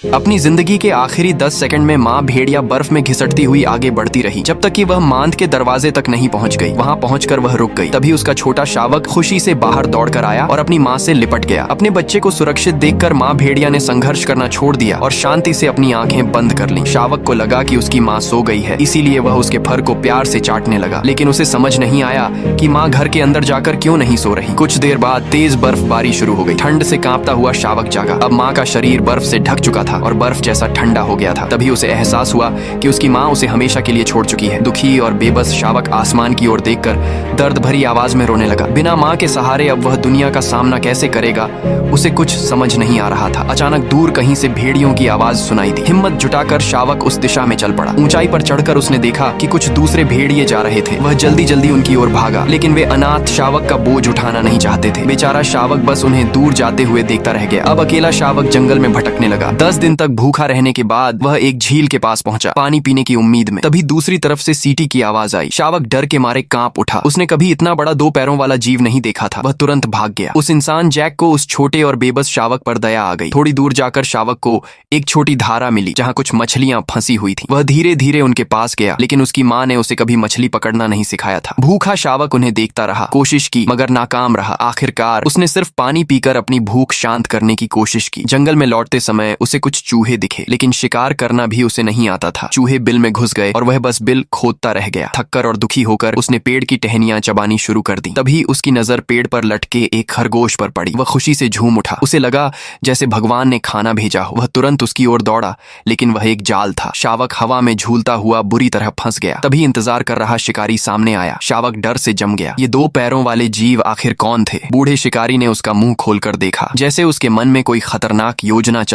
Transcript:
अपनी जिंदगी के आखिरी 10 सेकंड में माँ भेड़िया बर्फ में घिसटती हुई आगे बढ़ती रही जब तक कि वह मांद के दरवाजे तक नहीं पहुंच गई। वहां पहुंचकर वह रुक गई। तभी उसका छोटा शावक खुशी से बाहर दौड़कर आया और अपनी माँ से लिपट गया। अपने बच्चे को सुरक्षित देखकर माँ भेड़िया ने संघर्ष करना छोड़ दिया और शांति से अपनी आंखें बंद कर ली। शावक को लगा कि उसकी माँ सो गई है, इसीलिए वह उसके फर को प्यार से चाटने लगा, लेकिन उसे समझ नहीं आया कि माँ घर के अंदर जाकर क्यों नहीं सो रही। कुछ देर बाद तेज बर्फबारी शुरू हो गई। ठंड से कांपता हुआ शावक जागा। अब माँ का शरीर बर्फ से ढक चुका था और बर्फ जैसा ठंडा हो गया था। तभी उसे एहसास हुआ कि उसकी माँ उसे हमेशा के लिए छोड़ चुकी है। दुखी और बेबस शावक आसमान की ओर देखकर दर्द भरी आवाज में रोने लगा। बिना माँ के सहारे अब वह दुनिया का सामना कैसे करेगा, उसे कुछ समझ नहीं आ रहा था। अचानक दूर कहीं से भेड़ियों की आवाज सुनाई दी। हिम्मत जुटाकर शावक उस दिशा में चल पड़ा। ऊंचाई पर चढ़कर उसने देखा कि कुछ दूसरे भेड़िए जा रहे थे। वह जल्दी जल्दी उनकी ओर भागा, लेकिन वे अनाथ शावक का बोझ उठाना नहीं चाहते थे। बेचारा शावक बस उन्हें दूर जाते हुए देखता रह गया। अब अकेला शावक जंगल में भटकने लगा। 10 दिन तक भूखा रहने के बाद वह एक झील के पास पहुंचा, पानी पीने की उम्मीद में। तभी दूसरी तरफ से सीटी की आवाज आई। शावक डर के मारे कांप उठा। उसने कभी इतना बड़ा 2 पैरों वाला जीव नहीं देखा था। वह तुरंत भाग गया। उस इंसान जैक को उस छोटे और बेबस शावक पर दया आ गई। थोड़ी दूर जाकर शावक को एक छोटी धारा मिली जहां कुछ मछलियां फंसी हुई थी। वह धीरे धीरे उनके पास गया, लेकिन उसकी माँ ने उसे कभी मछली पकड़ना नहीं सिखाया था। भूखा शावक उन्हें देखता रहा, कोशिश की मगर नाकाम रहा। आखिरकार उसने सिर्फ पानी पीकर अपनी भूख शांत करने की कोशिश की। जंगल में लौटते समय उसे कुछ चूहे दिखे, लेकिन शिकार करना भी उसे नहीं आता था। चूहे बिल में घुस गए और वह बस बिल खोदता रह गया। थककर और दुखी होकर उसने पेड़ की टहनियां चबानी शुरू कर दी। तभी उसकी नजर पेड़ पर लटके एक खरगोश पर पड़ी। वह खुशी से झूम उठा। उसे लगा जैसे भगवान ने खाना भेजा हो। वह तुरंत उसकी ओर दौड़ा, लेकिन वह एक जाल था। शावक हवा में झूलता हुआ बुरी तरह फंस गया। तभी इंतजार कर रहा शिकारी सामने आया। शावक डर से जम गया। ये 2 पैरों वाले जीव आखिर कौन थे? बूढ़े शिकारी ने उसका मुंह खोलकर देखा, जैसे उसके मन में कोई खतरनाक योजना चल